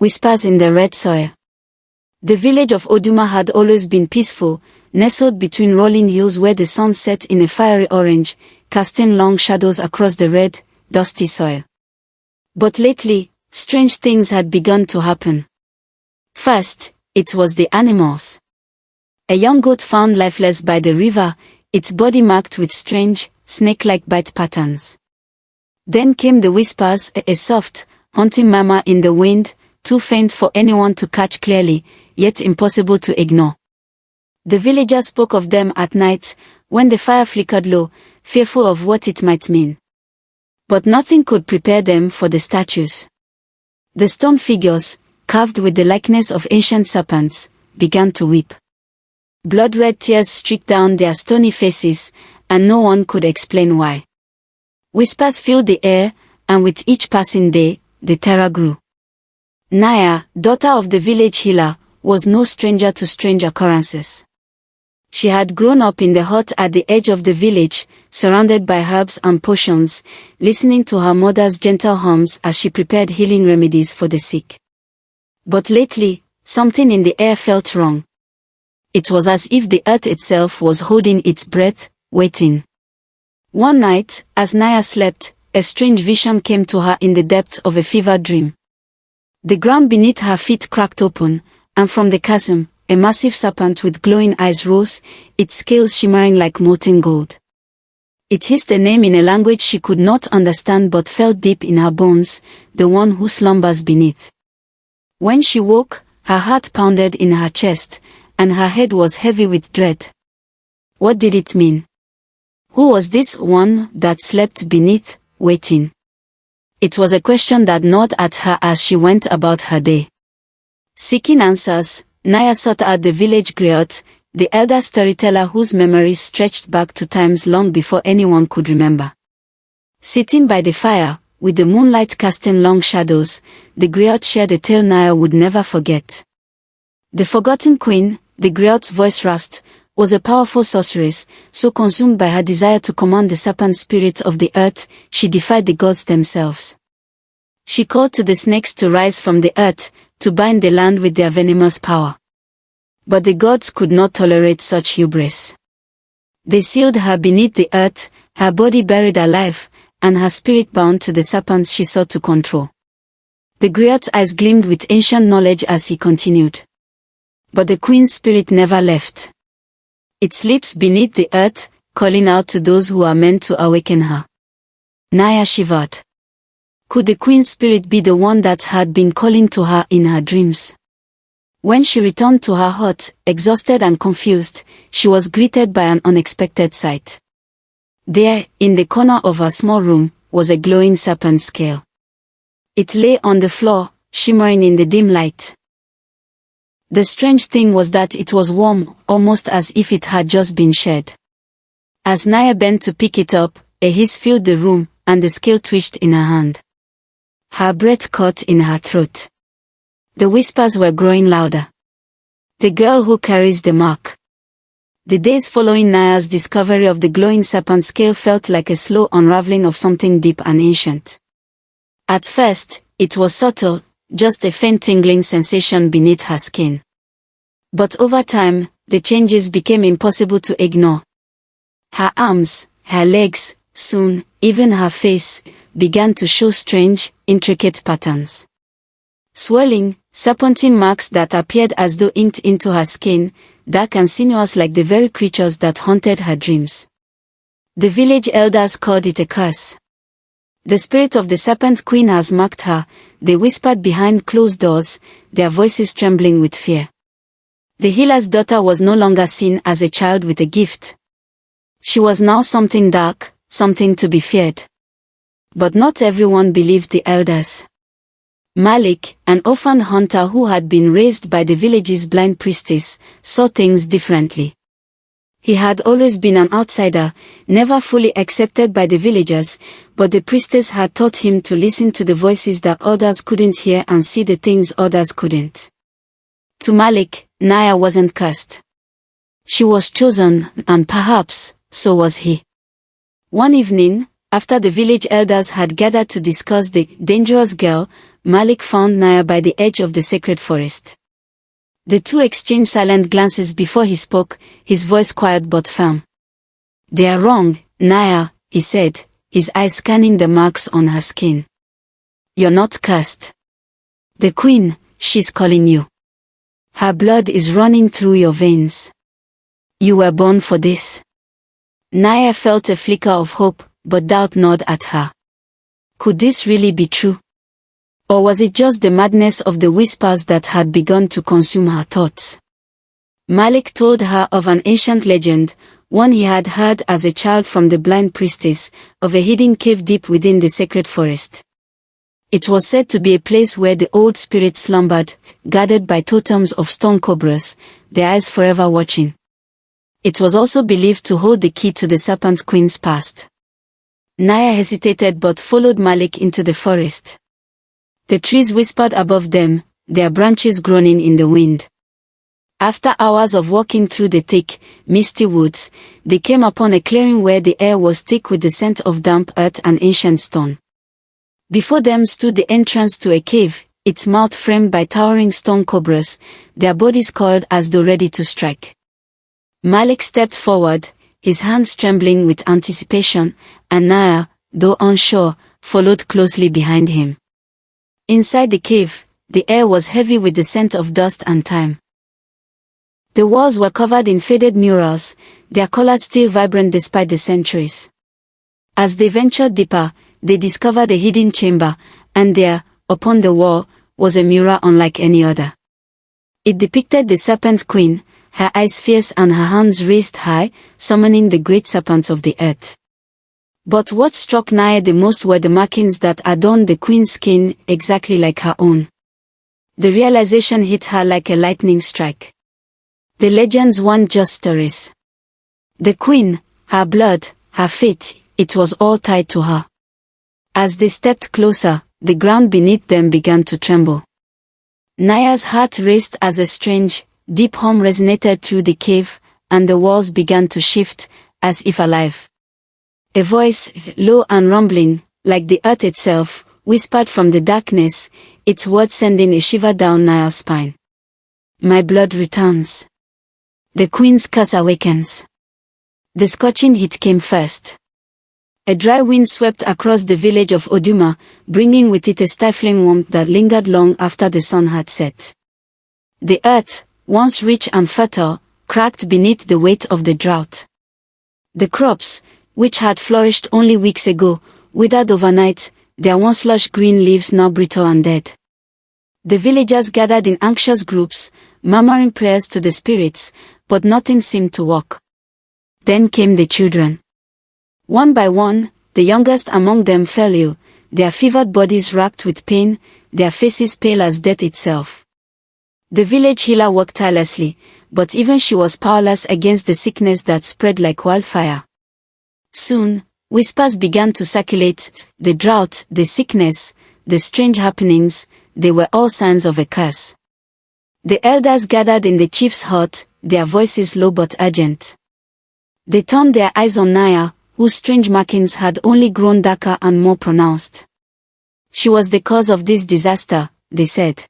Whispers in the red soil. The village of Oduma had always been peaceful, nestled between rolling hills where the sun set in a fiery orange, casting long shadows across the red, dusty soil. But lately, strange things had begun to happen. First, it was the animals. A young goat found lifeless by the river, its body marked with strange, snake-like bite patterns. Then came the whispers, a soft, haunting murmur in the wind, too faint for anyone to catch clearly, yet impossible to ignore. The villagers spoke of them at night, when the fire flickered low, fearful of what it might mean. But nothing could prepare them for the statues. The stone figures, carved with the likeness of ancient serpents, began to weep. Blood-red tears streaked down their stony faces, and no one could explain why. Whispers filled the air, and with each passing day, the terror grew. Naya, daughter of the village healer, was no stranger to strange occurrences. She had grown up in the hut at the edge of the village, surrounded by herbs and potions, listening to her mother's gentle hums as she prepared healing remedies for the sick. But lately, something in the air felt wrong. It was as if the earth itself was holding its breath, waiting. One night, as Naya slept, a strange vision came to her in the depths of a fever dream. The ground beneath her feet cracked open, and from the chasm, a massive serpent with glowing eyes rose, its scales shimmering like molten gold. It hissed a name in a language she could not understand but felt deep in her bones, the one who slumbers beneath. When she woke, her heart pounded in her chest, and her head was heavy with dread. What did it mean? Who was this one that slept beneath, waiting? It was a question that gnawed at her as she went about her day. Seeking answers, Naya sought out the village griot, the elder storyteller whose memories stretched back to times long before anyone could remember. Sitting by the fire, with the moonlight casting long shadows, the griot shared a tale Naya would never forget. The forgotten queen, the griot's voice rasped, was a powerful sorceress, so consumed by her desire to command the serpent spirits of the earth, she defied the gods themselves. She called to the snakes to rise from the earth, to bind the land with their venomous power. But the gods could not tolerate such hubris. They sealed her beneath the earth, her body buried alive, and her spirit bound to the serpents she sought to control. The griot's eyes gleamed with ancient knowledge as he continued. But the queen's spirit never left. It sleeps beneath the earth, calling out to those who are meant to awaken her. Naya shivered. Could the queen's spirit be the one that had been calling to her in her dreams? When she returned to her hut, exhausted and confused, she was greeted by an unexpected sight. There, in the corner of her small room, was a glowing serpent scale. It lay on the floor, shimmering in the dim light. The strange thing was that it was warm, almost as if it had just been shed. As Naya bent to pick it up, a hiss filled the room, and the scale twitched in her hand. Her breath caught in her throat. The whispers were growing louder. The girl who carries the mark. The days following Naya's discovery of the glowing serpent scale felt like a slow unraveling of something deep and ancient. At first, it was subtle, just a faint tingling sensation beneath her skin. But over time, the changes became impossible to ignore. Her arms, her legs, soon, even her face, began to show strange, intricate patterns. Swirling, serpentine marks that appeared as though inked into her skin, dark and sinuous like the very creatures that haunted her dreams. The village elders called it a curse. The spirit of the Serpent Queen has marked her, they whispered behind closed doors, their voices trembling with fear. The healer's daughter was no longer seen as a child with a gift. She was now something dark, something to be feared. But not everyone believed the elders. Malik, an orphaned hunter who had been raised by the village's blind priestess, saw things differently. He had always been an outsider, never fully accepted by the villagers, but the priestess had taught him to listen to the voices that others couldn't hear and see the things others couldn't. To Malik, Naya wasn't cursed. She was chosen, and perhaps, so was he. One evening, after the village elders had gathered to discuss the dangerous girl, Malik found Naya by the edge of the sacred forest. The two exchanged silent glances before he spoke, his voice quiet but firm. "They are wrong, Naya," he said, his eyes scanning the marks on her skin. "You're not cursed. The queen, she's calling you. Her blood is running through your veins. You were born for this." Naya felt a flicker of hope, but doubt gnawed at her. Could this really be true? Or was it just the madness of the whispers that had begun to consume her thoughts? Malik told her of an ancient legend, one he had heard as a child from the blind priestess, of a hidden cave deep within the sacred forest. It was said to be a place where the old spirits slumbered, guarded by totems of stone cobras, their eyes forever watching. It was also believed to hold the key to the Serpent Queen's past. Naya hesitated but followed Malik into the forest. The trees whispered above them, their branches groaning in the wind. After hours of walking through the thick, misty woods, they came upon a clearing where the air was thick with the scent of damp earth and ancient stone. Before them stood the entrance to a cave, its mouth framed by towering stone cobras, their bodies coiled as though ready to strike. Malik stepped forward, his hands trembling with anticipation, and Naya, though unsure, followed closely behind him. Inside the cave, the air was heavy with the scent of dust and time. The walls were covered in faded murals, their colors still vibrant despite the centuries. As they ventured deeper, they discovered a hidden chamber, and there, upon the wall, was a mural unlike any other. It depicted the Serpent Queen, her eyes fierce and her hands raised high, summoning the great serpents of the earth. But what struck Naya the most were the markings that adorned the queen's skin, exactly like her own. The realization hit her like a lightning strike. The legends weren't just stories. The queen, her blood, her fate, it was all tied to her. As they stepped closer, the ground beneath them began to tremble. Naya's heart raced as a strange, deep hum resonated through the cave, and the walls began to shift, as if alive. A voice, low and rumbling, like the earth itself, whispered from the darkness, its words sending a shiver down Naya's spine. "My blood returns. The queen's curse awakens." The scorching heat came first. A dry wind swept across the village of Oduma, bringing with it a stifling warmth that lingered long after the sun had set. The earth, once rich and fertile, cracked beneath the weight of the drought. The crops, which had flourished only weeks ago, withered overnight, their once lush green leaves now brittle and dead. The villagers gathered in anxious groups, murmuring prayers to the spirits, but nothing seemed to work. Then came the children. One by one, the youngest among them fell ill, their fevered bodies racked with pain, their faces pale as death itself. The village healer worked tirelessly, but even she was powerless against the sickness that spread like wildfire. Soon, whispers began to circulate, the drought, the sickness, the strange happenings, they were all signs of a curse. The elders gathered in the chief's hut, their voices low but urgent. They turned their eyes on Naya, whose strange markings had only grown darker and more pronounced. She was the cause of this disaster, they said.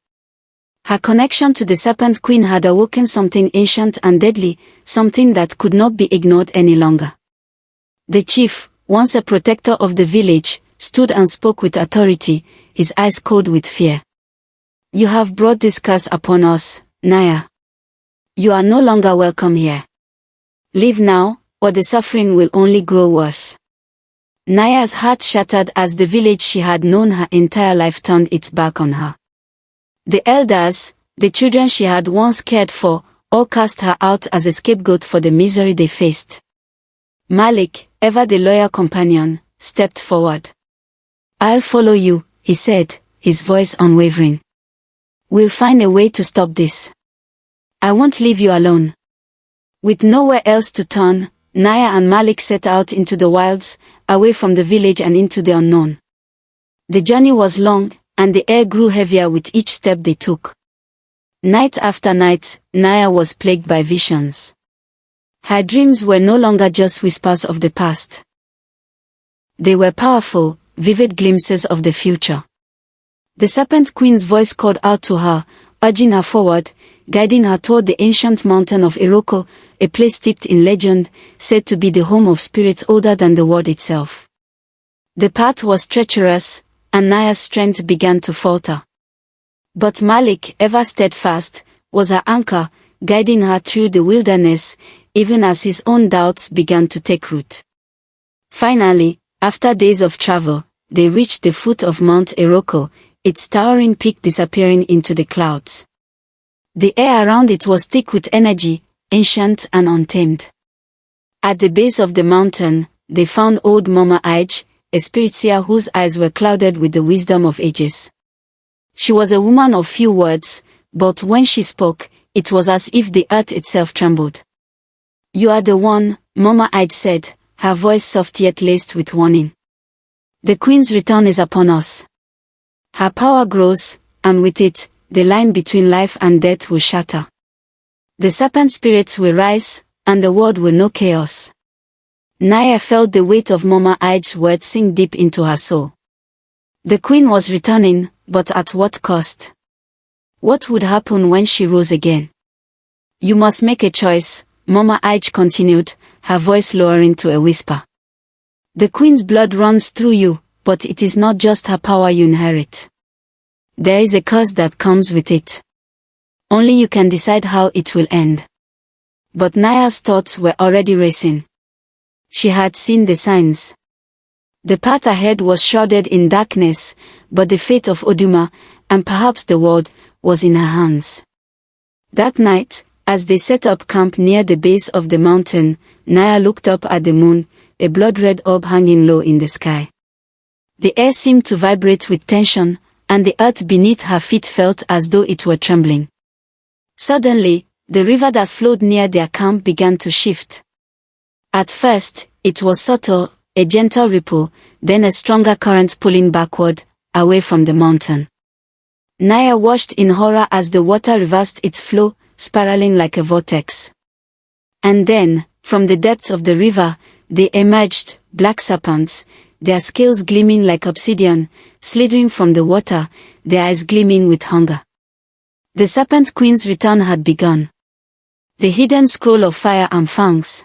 Her connection to the Serpent Queen had awoken something ancient and deadly, something that could not be ignored any longer. The chief, once a protector of the village, stood and spoke with authority, his eyes cold with fear. "You have brought this curse upon us, Naya. You are no longer welcome here. Leave now, or the suffering will only grow worse." Naya's heart shattered as the village she had known her entire life turned its back on her. The elders, the children she had once cared for, all cast her out as a scapegoat for the misery they faced. Malik, ever the loyal companion, stepped forward. "I'll follow you," he said, his voice unwavering. "We'll find a way to stop this. I won't leave you alone." With nowhere else to turn, Naya and Malik set out into the wilds, away from the village and into the unknown. The journey was long, and the air grew heavier with each step they took. Night after night, Naya was plagued by visions. Her dreams were no longer just whispers of the past. They were powerful, vivid glimpses of the future. The Serpent Queen's voice called out to her, urging her forward, guiding her toward the ancient mountain of Iroko, a place steeped in legend, said to be the home of spirits older than the world itself. The path was treacherous, and Naya's strength began to falter. But Malik, ever steadfast, was her anchor, guiding her through the wilderness, even as his own doubts began to take root. Finally, after days of travel, they reached the foot of Mount Iroko, its towering peak disappearing into the clouds. The air around it was thick with energy, ancient and untamed. At the base of the mountain, they found old Mama Ige, a spirit seer whose eyes were clouded with the wisdom of ages. She was a woman of few words, but when she spoke, it was as if the earth itself trembled. "You are the one," Mama Ige said, her voice soft yet laced with warning. "The Queen's return is upon us. Her power grows, and with it, the line between life and death will shatter. The serpent spirits will rise, and the world will know chaos." Naya felt the weight of Mama Ige's words sink deep into her soul. The Queen was returning, but at what cost? What would happen when she rose again? "You must make a choice," Mama Ige continued, her voice lowering to a whisper. "The Queen's blood runs through you, but it is not just her power you inherit. There is a curse that comes with it. Only you can decide how it will end." But Naya's thoughts were already racing. She had seen the signs. The path ahead was shrouded in darkness, but the fate of Oduma, and perhaps the world, was in her hands. That night, as they set up camp near the base of the mountain, Naya looked up at the moon, a blood-red orb hanging low in the sky. The air seemed to vibrate with tension, and the earth beneath her feet felt as though it were trembling. Suddenly, the river that flowed near their camp began to shift. At first, it was subtle, a gentle ripple, then a stronger current pulling backward, away from the mountain. Naya watched in horror as the water reversed its flow, spiraling like a vortex. And then, from the depths of the river, they emerged, black serpents, their scales gleaming like obsidian, slithering from the water, their eyes gleaming with hunger. The Serpent Queen's return had begun. The hidden scroll of fire and fangs.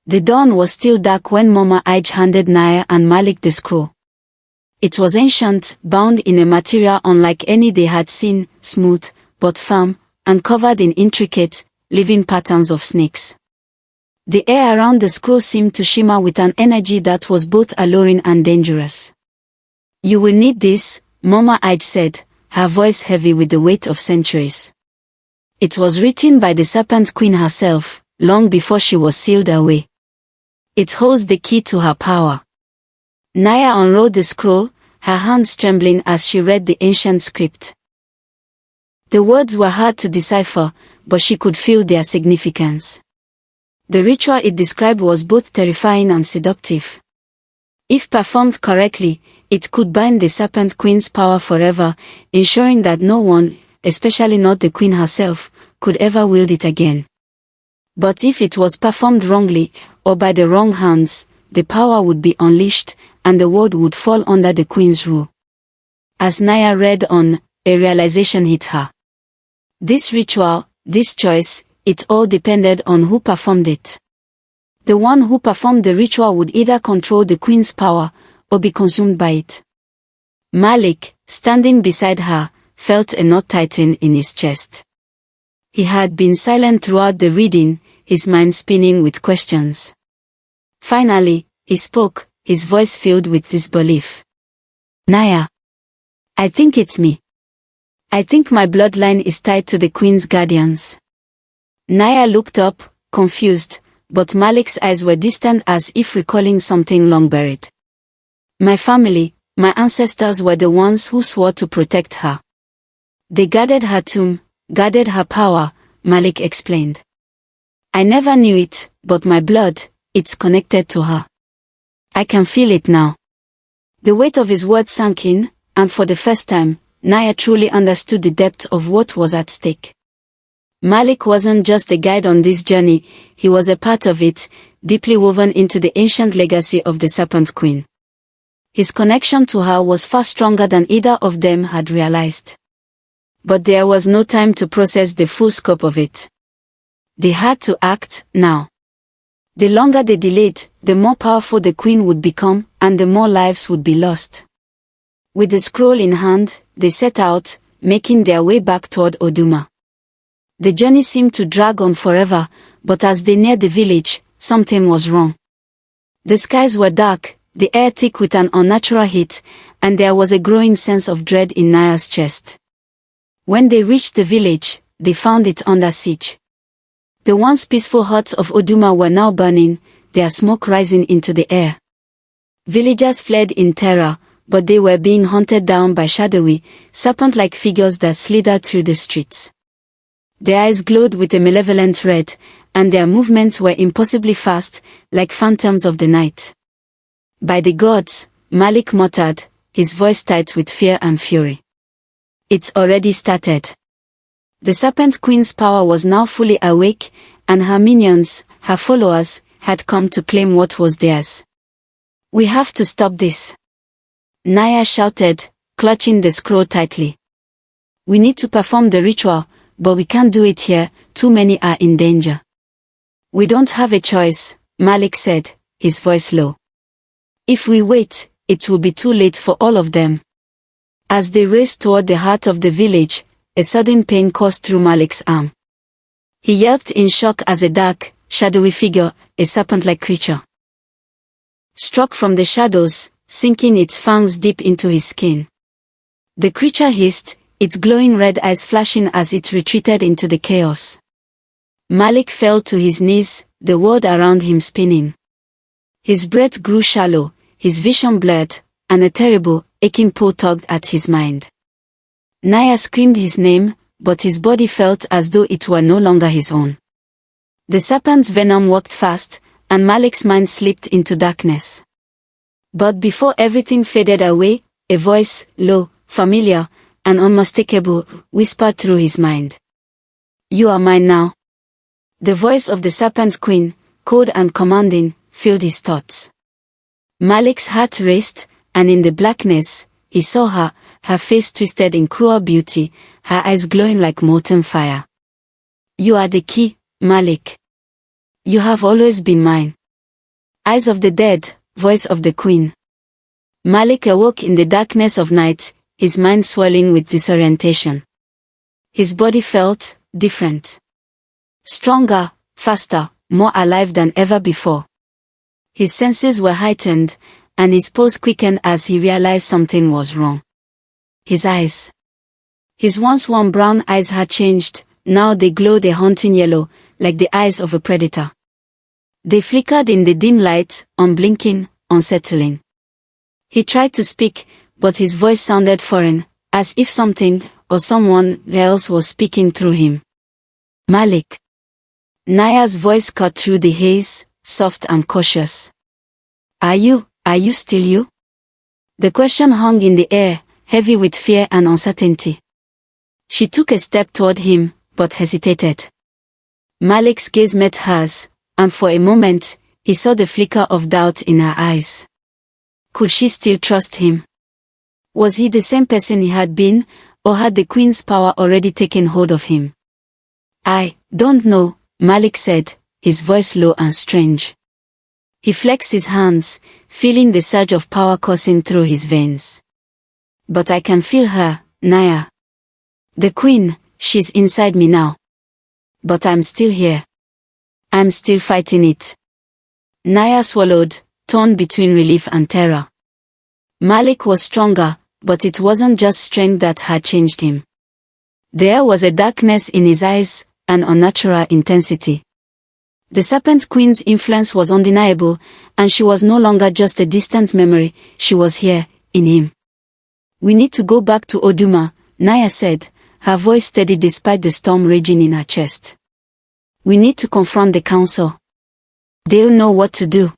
The dawn was still dark when Mama Ige handed Naya and Malik the scroll. It was ancient, bound in a material unlike any they had seen, smooth, but firm, and covered in intricate, living patterns of snakes. The air around the scroll seemed to shimmer with an energy that was both alluring and dangerous. "You will need this," Mama Ige said, her voice heavy with the weight of centuries. It was written by the Serpent Queen herself, long before she was sealed away. It holds the key to her power. Naya unrolled the scroll, her hands trembling as she read the ancient script. The words were hard to decipher, but she could feel their significance. The ritual it described was both terrifying and seductive. If performed correctly, it could bind the Serpent Queen's power forever, ensuring that no one, especially not the Queen herself, could ever wield it again. But if it was performed wrongly, or by the wrong hands, the power would be unleashed, and the world would fall under the Queen's rule. As Naya read on, a realization hit her. This ritual, this choice, it all depended on who performed it. The one who performed the ritual would either control the Queen's power, or be consumed by it. Malik, standing beside her, felt a knot tighten in his chest. He had been silent throughout the reading, his mind spinning with questions. Finally, he spoke, his voice filled with disbelief. "Naya. I think it's me. I think my bloodline is tied to the Queen's guardians." Naya looked up, confused, but Malik's eyes were distant as if recalling something long buried. "My family, my ancestors were the ones who swore to protect her. They guarded her tomb, guarded her power," Malik explained. "I never knew it, but my blood, it's connected to her. I can feel it now." The weight of his words sank in, and for the first time, Naya truly understood the depth of what was at stake. Malik wasn't just a guide on this journey, he was a part of it, deeply woven into the ancient legacy of the Serpent Queen. His connection to her was far stronger than either of them had realized. But there was no time to process the full scope of it. They had to act now. The longer they delayed, the more powerful the queen would become, and the more lives would be lost. With the scroll in hand, they set out, making their way back toward Oduma. The journey seemed to drag on forever, but as they neared the village, something was wrong. The skies were dark, the air thick with an unnatural heat, and there was a growing sense of dread in Naya's chest. When they reached the village, they found it under siege. The once peaceful huts of Oduma were now burning, their smoke rising into the air. Villagers fled in terror, but they were being hunted down by shadowy, serpent-like figures that slithered through the streets. Their eyes glowed with a malevolent red, and their movements were impossibly fast, like phantoms of the night. By the gods, Malik muttered, his voice tight with fear and fury. It's already started. The Serpent Queen's power was now fully awake, and her minions, her followers, had come to claim what was theirs. We have to stop this. Naya shouted, clutching the scroll tightly. We need to perform the ritual, but we can't do it here, too many are in danger. We don't have a choice, Malik said, his voice low. If we wait, it will be too late for all of them. As they raced toward the heart of the village, a sudden pain coursed through Malik's arm. He yelped in shock as a dark, shadowy figure, a serpent-like creature, struck from the shadows, sinking its fangs deep into his skin. The creature hissed, its glowing red eyes flashing as it retreated into the chaos. Malik fell to his knees, the world around him spinning. His breath grew shallow, his vision blurred, and a terrible, aching pull tugged at his mind. Naya screamed his name, but his body felt as though it were no longer his own. The serpent's venom walked fast, and Malik's mind slipped into darkness. But before everything faded away, a voice, low, familiar, and unmistakable, whispered through his mind. You are mine now. The voice of the Serpent Queen, cold and commanding, filled his thoughts. Malik's heart raced, and in the blackness, he saw her, her face twisted in cruel beauty, her eyes glowing like molten fire. You are the key, Malik. You have always been mine. Eyes of the dead, voice of the queen. Malik awoke in the darkness of night, his mind swirling with disorientation. His body felt different. Stronger, faster, more alive than ever before. His senses were heightened, and his pulse quickened as he realized something was wrong. His eyes. His once warm brown eyes had changed, now they glowed a haunting yellow, like the eyes of a predator. They flickered in the dim light, unblinking, unsettling. He tried to speak, but his voice sounded foreign, as if something, or someone else was speaking through him. Malik. Naya's voice cut through the haze, soft and cautious. Are you still you? The question hung in the air, heavy with fear and uncertainty. She took a step toward him, but hesitated. Malik's gaze met hers, and for a moment, he saw the flicker of doubt in her eyes. Could she still trust him? Was he the same person he had been, or had the queen's power already taken hold of him? I don't know, Malik said, his voice low and strange. He flexed his hands, feeling the surge of power coursing through his veins. But I can feel her, Naya. The queen, she's inside me now. But I'm still here. I'm still fighting it. Naya swallowed, torn between relief and terror. Malik was stronger, but it wasn't just strength that had changed him. There was a darkness in his eyes, an unnatural intensity. The Serpent Queen's influence was undeniable, and she was no longer just a distant memory, she was here, in him. We need to go back to Oduma, Naya said, her voice steady despite the storm raging in her chest. We need to confront the council. They'll know what to do.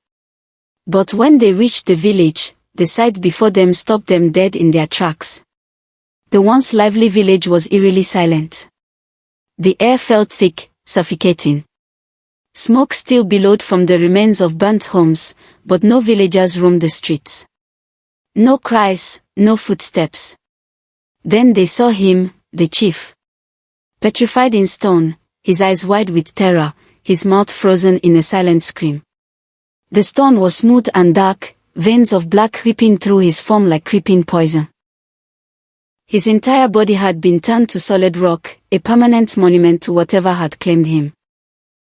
But when they reached the village, the sight before them stopped them dead in their tracks. The once lively village was eerily silent. The air felt thick, suffocating. Smoke still billowed from the remains of burnt homes, but no villagers roamed the streets. No cries, no footsteps. Then they saw him, the chief. Petrified in stone, his eyes wide with terror, his mouth frozen in a silent scream. The stone was smooth and dark, veins of black creeping through his form like creeping poison. His entire body had been turned to solid rock, a permanent monument to whatever had claimed him.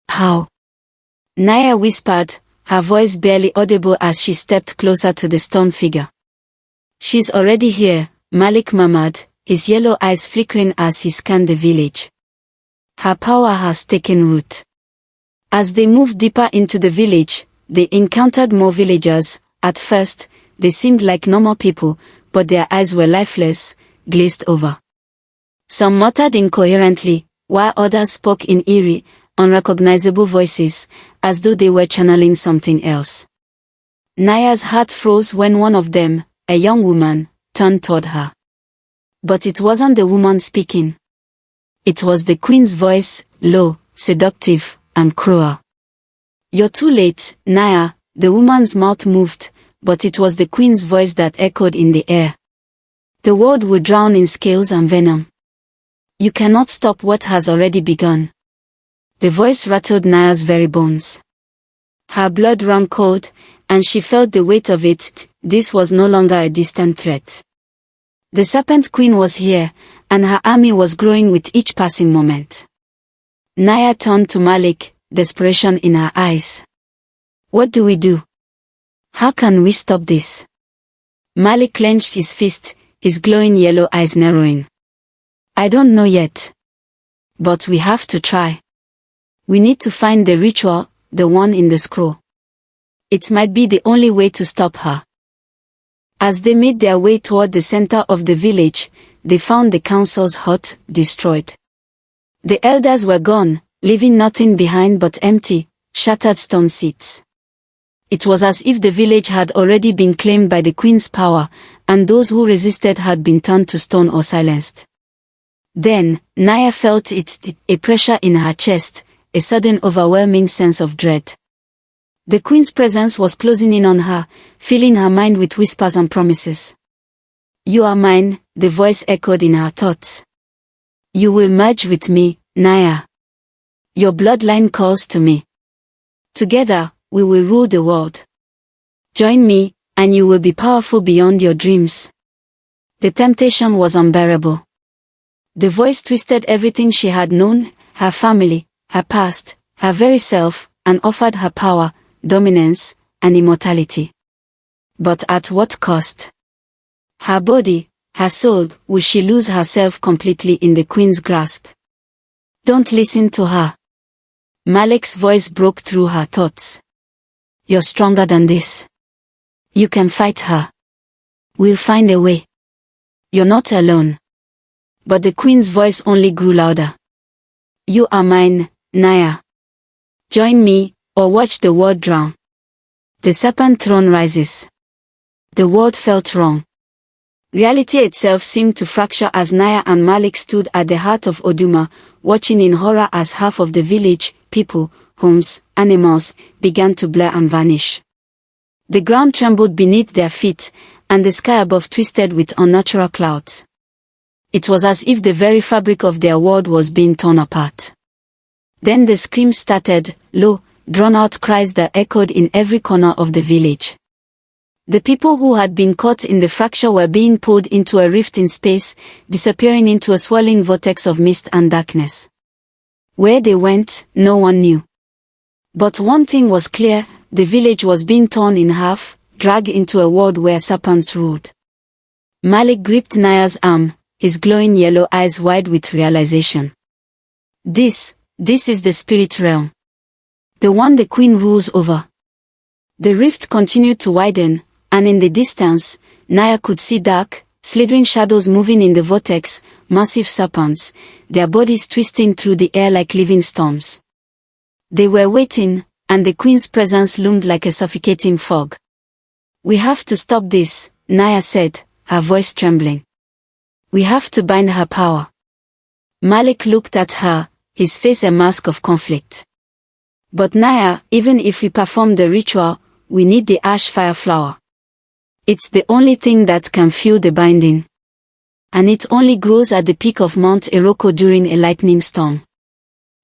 How? Naya whispered, her voice barely audible as she stepped closer to the stone figure. She's already here, Malik murmured, his yellow eyes flickering as he scanned the village. Her power has taken root. As they moved deeper into the village, they encountered more villagers. At first, they seemed like normal people, but their eyes were lifeless, glazed over. Some muttered incoherently, while others spoke in eerie, unrecognizable voices, as though they were channeling something else. Naya's heart froze when one of them, a young woman, turned toward her. But it wasn't the woman speaking. It was the queen's voice, low, seductive, and cruel. You're too late, Naya. The woman's mouth moved, but it was the queen's voice that echoed in the air. The world would drown in scales and venom. You cannot stop what has already begun. The voice rattled Naya's very bones. Her blood ran cold, and she felt the weight of it. This was no longer a distant threat. The Serpent Queen was here, and her army was growing with each passing moment. Naya turned to Malik, desperation in her eyes. What do we do? How can we stop this? Malik clenched his fist, his glowing yellow eyes narrowing. I don't know yet. But we have to try. We need to find the ritual, the one in the scroll. It might be the only way to stop her. As they made their way toward the center of the village, they found the council's hut destroyed. The elders were gone, leaving nothing behind but empty, shattered stone seats. It was as if the village had already been claimed by the queen's power, and those who resisted had been turned to stone or silenced. Then, Naya felt a pressure in her chest, a sudden overwhelming sense of dread. The queen's presence was closing in on her, filling her mind with whispers and promises. You are mine, the voice echoed in her thoughts. You will merge with me, Naya. Your bloodline calls to me. Together, we will rule the world. Join me, and you will be powerful beyond your dreams. The temptation was unbearable. The voice twisted everything she had known, her family, her past, her very self, and offered her power, dominance, and immortality. But at what cost? Her body, her soul, would she lose herself completely in the queen's grasp? Don't listen to her. Malik's voice broke through her thoughts. You're stronger than this. You can fight her. We'll find a way. You're not alone. But the queen's voice only grew louder. You are mine, Naya. Join me, or watch the world drown. The serpent throne rises. The world felt wrong. Reality itself seemed to fracture as Naya and Malik stood at the heart of Oduma, watching in horror as half of the village, people, homes, animals, began to blur and vanish. The ground trembled beneath their feet, and the sky above twisted with unnatural clouds. It was as if the very fabric of their world was being torn apart. Then the screams started, low, drawn-out cries that echoed in every corner of the village. The people who had been caught in the fracture were being pulled into a rift in space, disappearing into a swirling vortex of mist and darkness. Where they went, no one knew. But one thing was clear, the village was being torn in half, dragged into a world where serpents ruled. Malik gripped Naya's arm, his glowing yellow eyes wide with realization. This is the spirit realm. The one the queen rules over. The rift continued to widen, and in the distance, Naya could see dark, slithering shadows moving in the vortex, massive serpents, their bodies twisting through the air like living storms. They were waiting, and the queen's presence loomed like a suffocating fog. We have to stop this, Naya said, her voice trembling. We have to bind her power. Malik looked at her, his face a mask of conflict. But Naya, even if we perform the ritual, we need the ash fire flower. It's the only thing that can feel the binding. And it only grows at the peak of Mount Eroko during a lightning storm.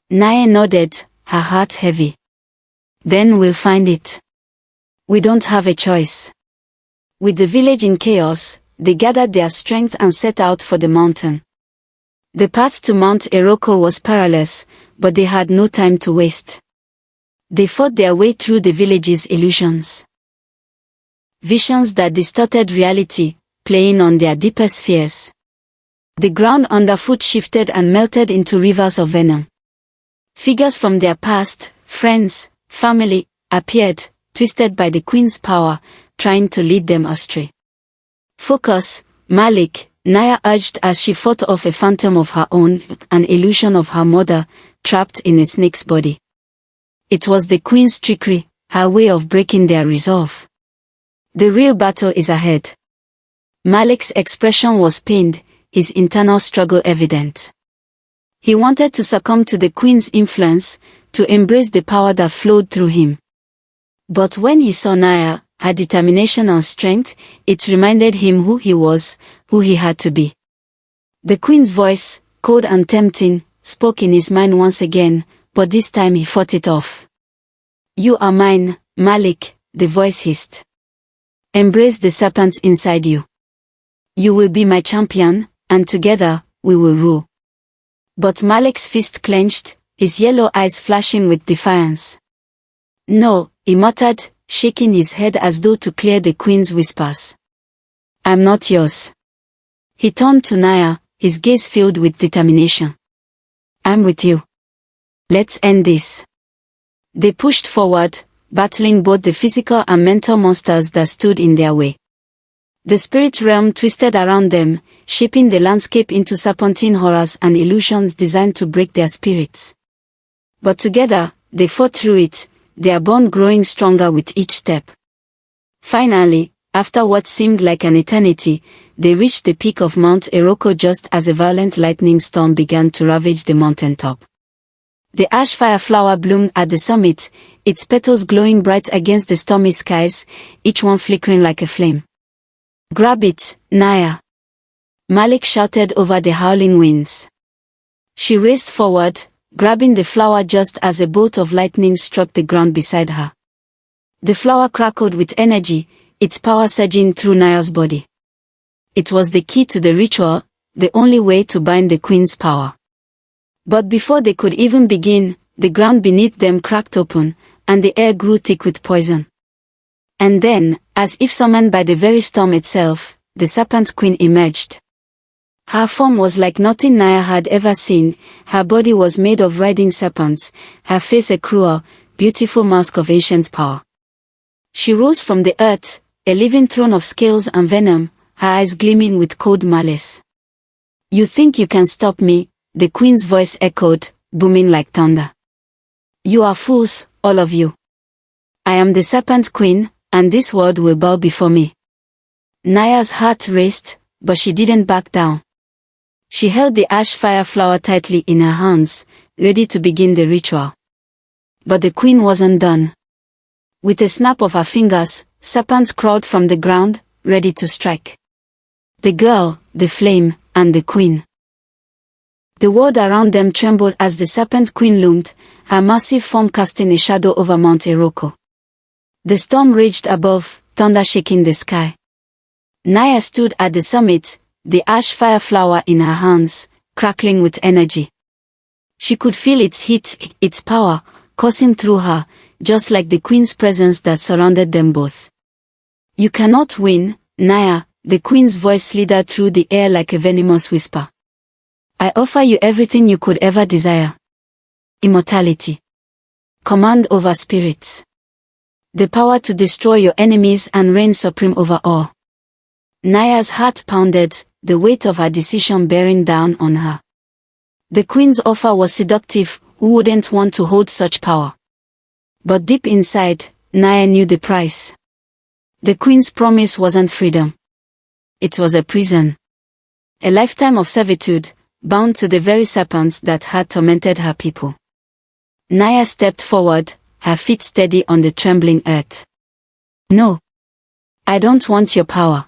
Naya nodded, her heart heavy. Then we'll find it. We don't have a choice. With the village in chaos, they gathered their strength and set out for the mountain. The path to Mount Eroko was perilous, but they had no time to waste. They fought their way through the village's illusions. Visions that distorted reality, playing on their deepest fears. The ground underfoot shifted and melted into rivers of venom. Figures from their past, friends, family, appeared, twisted by the queen's power, trying to lead them astray. Focus, Malik, Naya urged as she fought off a phantom of her own, an illusion of her mother, trapped in a snake's body. It was the queen's trickery, her way of breaking their resolve. The real battle is ahead. Malik's expression was pained, his internal struggle evident. He wanted to succumb to the queen's influence, to embrace the power that flowed through him. But when he saw Naya, her determination and strength, it reminded him who he was, who he had to be. The queen's voice, cold and tempting, spoke in his mind once again, but this time he fought it off. You are mine, Malik, the voice hissed. Embrace the serpent inside you. You will be my champion, and together, we will rule. But Malik's fist clenched, his yellow eyes flashing with defiance. No, he muttered, shaking his head as though to clear the queen's whispers. I'm not yours. He turned to Naya, his gaze filled with determination. I'm with you. Let's end this. They pushed forward, battling both the physical and mental monsters that stood in their way. The spirit realm twisted around them, shaping the landscape into serpentine horrors and illusions designed to break their spirits. But together, they fought through it, their bond growing stronger with each step. Finally, after what seemed like an eternity, they reached the peak of Mount Eroko just as a violent lightning storm began to ravage the mountaintop. The ash fire flower bloomed at the summit, its petals glowing bright against the stormy skies, each one flickering like a flame. Grab it, Naya! Malik shouted over the howling winds. She raced forward, grabbing the flower just as a bolt of lightning struck the ground beside her. The flower crackled with energy, its power surging through Naya's body. It was the key to the ritual, the only way to bind the queen's power. But before they could even begin, the ground beneath them cracked open, and the air grew thick with poison. And then, as if summoned by the very storm itself, the Serpent Queen emerged. Her form was like nothing Naya had ever seen, her body was made of riding serpents, her face a cruel, beautiful mask of ancient power. She rose from the earth, a living throne of scales and venom, her eyes gleaming with cold malice. You think you can stop me? The queen's voice echoed, booming like thunder. You are fools, all of you. I am the Serpent Queen, and this world will bow before me. Naya's heart raced, but she didn't back down. She held the ash fire flower tightly in her hands, ready to begin the ritual. But the queen wasn't done. With a snap of her fingers, serpents crawled from the ground, ready to strike. The girl, the flame, and the queen. The world around them trembled as the Serpent Queen loomed, her massive form casting a shadow over Mount Eroko. The storm raged above, thunder shaking the sky. Naya stood at the summit, the ash fire flower in her hands, crackling with energy. She could feel its heat, its power, coursing through her, just like the queen's presence that surrounded them both. You cannot win, Naya, the queen's voice slithered through the air like a venomous whisper. I offer you everything you could ever desire. Immortality. Command over spirits. The power to destroy your enemies and reign supreme over all. Naya's heart pounded, the weight of her decision bearing down on her. The queen's offer was seductive, who wouldn't want to hold such power? But deep inside, Naya knew the price. The queen's promise wasn't freedom. It was a prison. A lifetime of servitude, bound to the very serpents that had tormented her people. Naya stepped forward, her feet steady on the trembling earth. No. I don't want your power.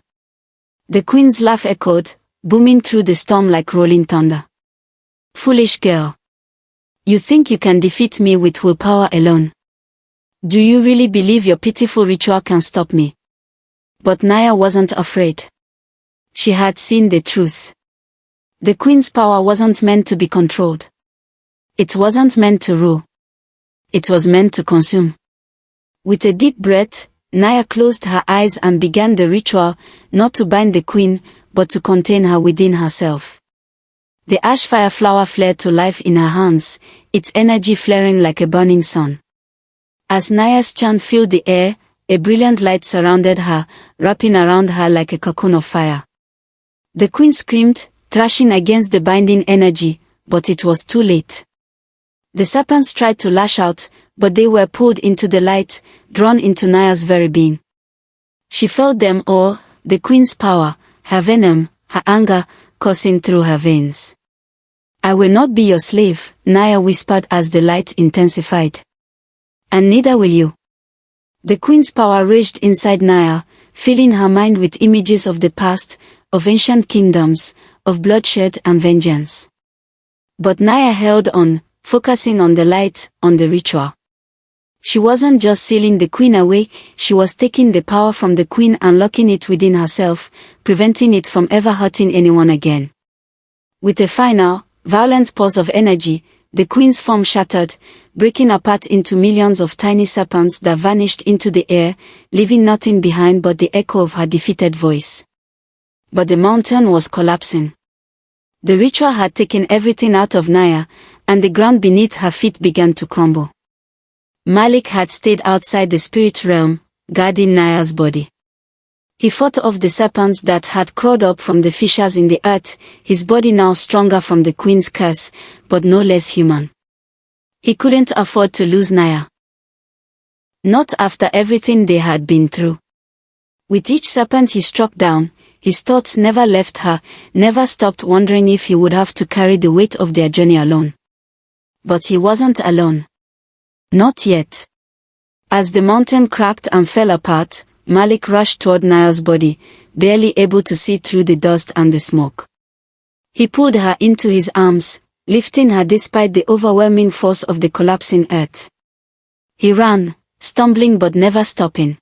The queen's laugh echoed, booming through the storm like rolling thunder. Foolish girl. You think you can defeat me with willpower alone? Do you really believe your pitiful ritual can stop me? But Naya wasn't afraid. She had seen the truth. The queen's power wasn't meant to be controlled. It wasn't meant to rule. It was meant to consume. With a deep breath, Naya closed her eyes and began the ritual, not to bind the queen, but to contain her within herself. The ash fire flower flared to life in her hands, its energy flaring like a burning sun. As Naya's chant filled the air, a brilliant light surrounded her, wrapping around her like a cocoon of fire. The queen screamed, thrashing against the binding energy, but it was too late. The serpents tried to lash out, but they were pulled into the light, drawn into Naya's very being. She felt them all, the queen's power, her venom, her anger, coursing through her veins. I will not be your slave, Naya whispered as the light intensified. And neither will you. The queen's power raged inside Naya, filling her mind with images of the past, of ancient kingdoms, of bloodshed and vengeance. But Naya held on, focusing on the light, on the ritual. She wasn't just sealing the queen away, she was taking the power from the queen and locking it within herself, preventing it from ever hurting anyone again. With a final, violent pulse of energy, the queen's form shattered, breaking apart into millions of tiny serpents that vanished into the air, leaving nothing behind but the echo of her defeated voice. But the mountain was collapsing. The ritual had taken everything out of Naya, and the ground beneath her feet began to crumble. Malik had stayed outside the spirit realm, guarding Naya's body. He fought off the serpents that had crawled up from the fissures in the earth, his body now stronger from the queen's curse, but no less human. He couldn't afford to lose Naya. Not after everything they had been through. With each serpent he struck down, his thoughts never left her, never stopped wondering if he would have to carry the weight of their journey alone. But he wasn't alone. Not yet. As the mountain cracked and fell apart, Malik rushed toward Naya's body, barely able to see through the dust and the smoke. He pulled her into his arms, lifting her despite the overwhelming force of the collapsing earth. He ran, stumbling but never stopping.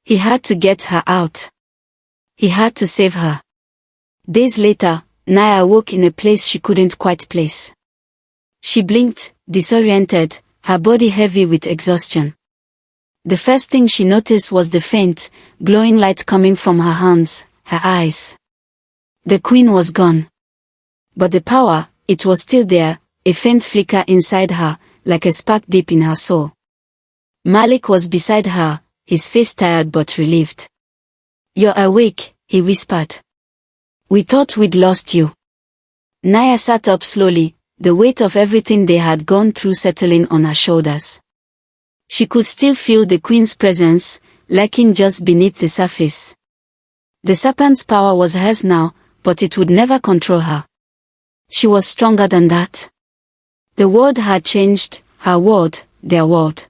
He had to get her out. He had to save her. Days later, Naya awoke in a place she couldn't quite place. She blinked, disoriented, her body heavy with exhaustion. The first thing she noticed was the faint, glowing light coming from her hands, her eyes. The queen was gone. But the power, it was still there, a faint flicker inside her, like a spark deep in her soul. Malik was beside her, his face tired but relieved. You're awake, he whispered. We thought we'd lost you. Naya sat up slowly, the weight of everything they had gone through settling on her shoulders. She could still feel the queen's presence, lurking just beneath the surface. The serpent's power was hers now, but it would never control her. She was stronger than that. The world had changed, her world, their world.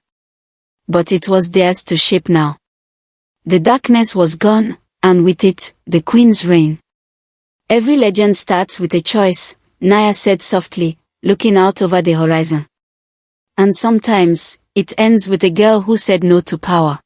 But it was theirs to shape now. The darkness was gone, and with it, the queen's reign. Every legend starts with a choice, Naya said softly, looking out over the horizon. And sometimes, it ends with a girl who said no to power.